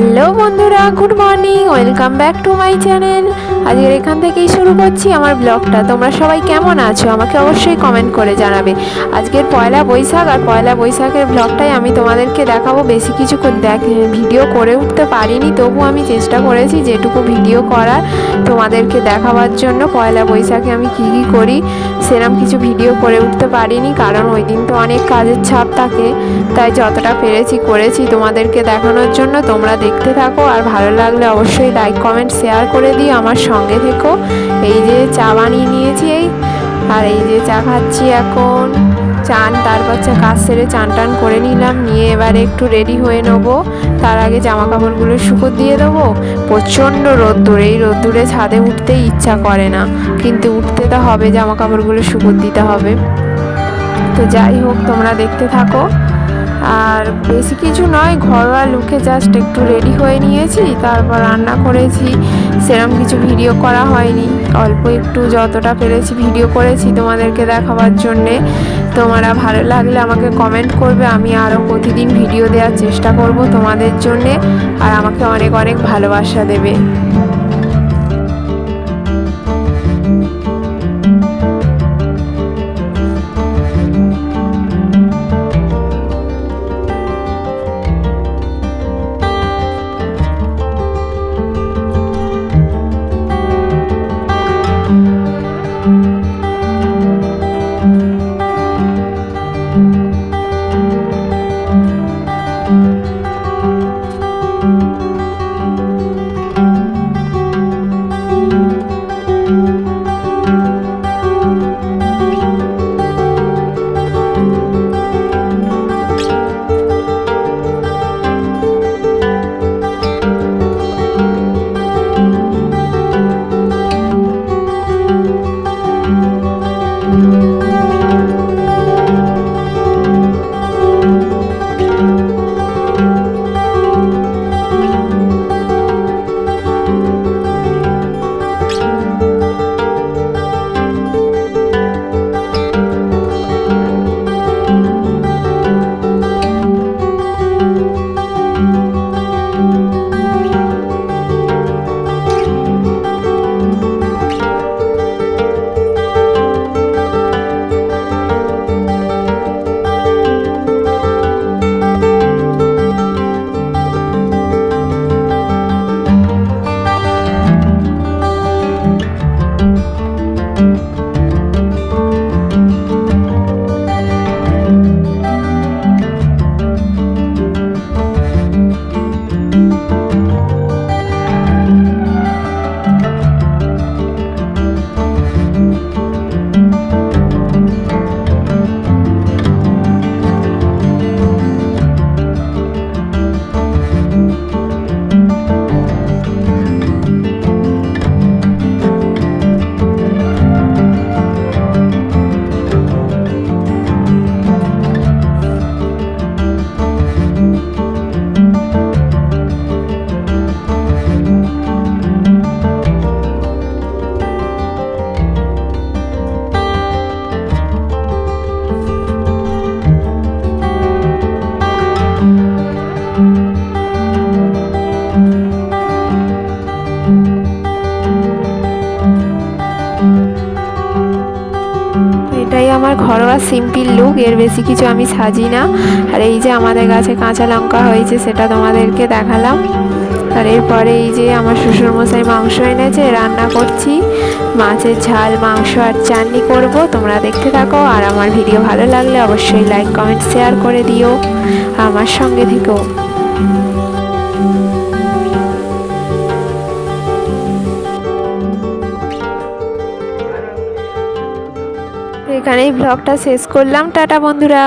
Hello বন্ধুরা, good morning, welcome back to my channel. আজকের এখান থেকেই শুরু করছি আমার ব্লগটা। তোমরা সবাই কেমন আছো আমাকে অবশ্যই কমেন্ট করে জানাবে। আজকের পয়লা বৈশাখ, আর পয়লা বৈশাখের ব্লগটাই আমি তোমাদেরকে দেখাবো। বেশি কিছু ভিডিও করে উঠতে পারিনি, তবু আমি চেষ্টা করেছি যেটুকু ভিডিও করার তোমাদেরকে দেখাবার জন্য। পয়লা বৈশাখে আমি কি কি করি সেরকম কিছু ভিডিও করে উঠতে পারিনি, কারণ ওই দিন তো অনেক কাজের চাপ থাকে, তাই যতটা পেরেছি করেছি তোমাদেরকে দেখানোর জন্য। তোমরা দেখতে থাকো, আর ভালো লাগলে অবশ্যই লাইক কমেন্ট শেয়ার করে দিও, আমার সঙ্গে থেকো। এই যে চা বানিয়ে নিয়েছি, আর এই যে চা খাচ্ছি এখন। তারপর কাজ সেরে চান টান করে নিলাম, নিয়ে এবারে একটু রেডি হয়ে নেবো। তার আগে জামা কাপড়গুলো শুকোতে দিয়ে দেবো। প্রচণ্ড রোদ্দুর, এই রোদ্দুরে ছাদে উঠতেই ইচ্ছা করে না, কিন্তু উঠতে তো হবে, জামা কাপড়গুলো শুকোতে দিতে হবে। তো যাই হোক, তোমরা দেখতে থাকো। আর বেশি কিছু নয়, ঘরোয়া লুকে জাস্ট একটু রেডি হয়ে নিয়েছি, তারপর রান্না করেছি। সেরকম কিছু ভিডিও করা হয়নি, অল্প একটু যতটা পেরেছি ভিডিও করেছি তোমাদেরকে দেখাবার জন্যে। তোমরা ভালো লাগলে আমাকে কমেন্ট করবে, আমি আরও প্রতিদিন ভিডিও দেওয়ার চেষ্টা করব তোমাদের জন্যে, আর আমাকে অনেক অনেক ভালোবাসা দেবে। এটাই আমার ঘরোয়া সিম্পল লুক, এর বেশি কিছু আমি সাজি না। আর এই যে আমাদের গাছে কাঁচা লঙ্কা হয়েছে, সেটা তোমাদেরকে দেখালাম। আর এরপরে এই যে আমার শ্বশুরমশাই মাংস এনেছে, রান্না করছি। মাছের ঝাল, মাংস আর চাটনি করব। তোমরা দেখতে থাকো, আর আমার ভিডিও ভালো লাগলে অবশ্যই লাইক কমেন্ট শেয়ার করে দিও, আমার সঙ্গে থেকো। এখানেই ব্লগটা শেষ করলাম। টাটা বন্ধুরা।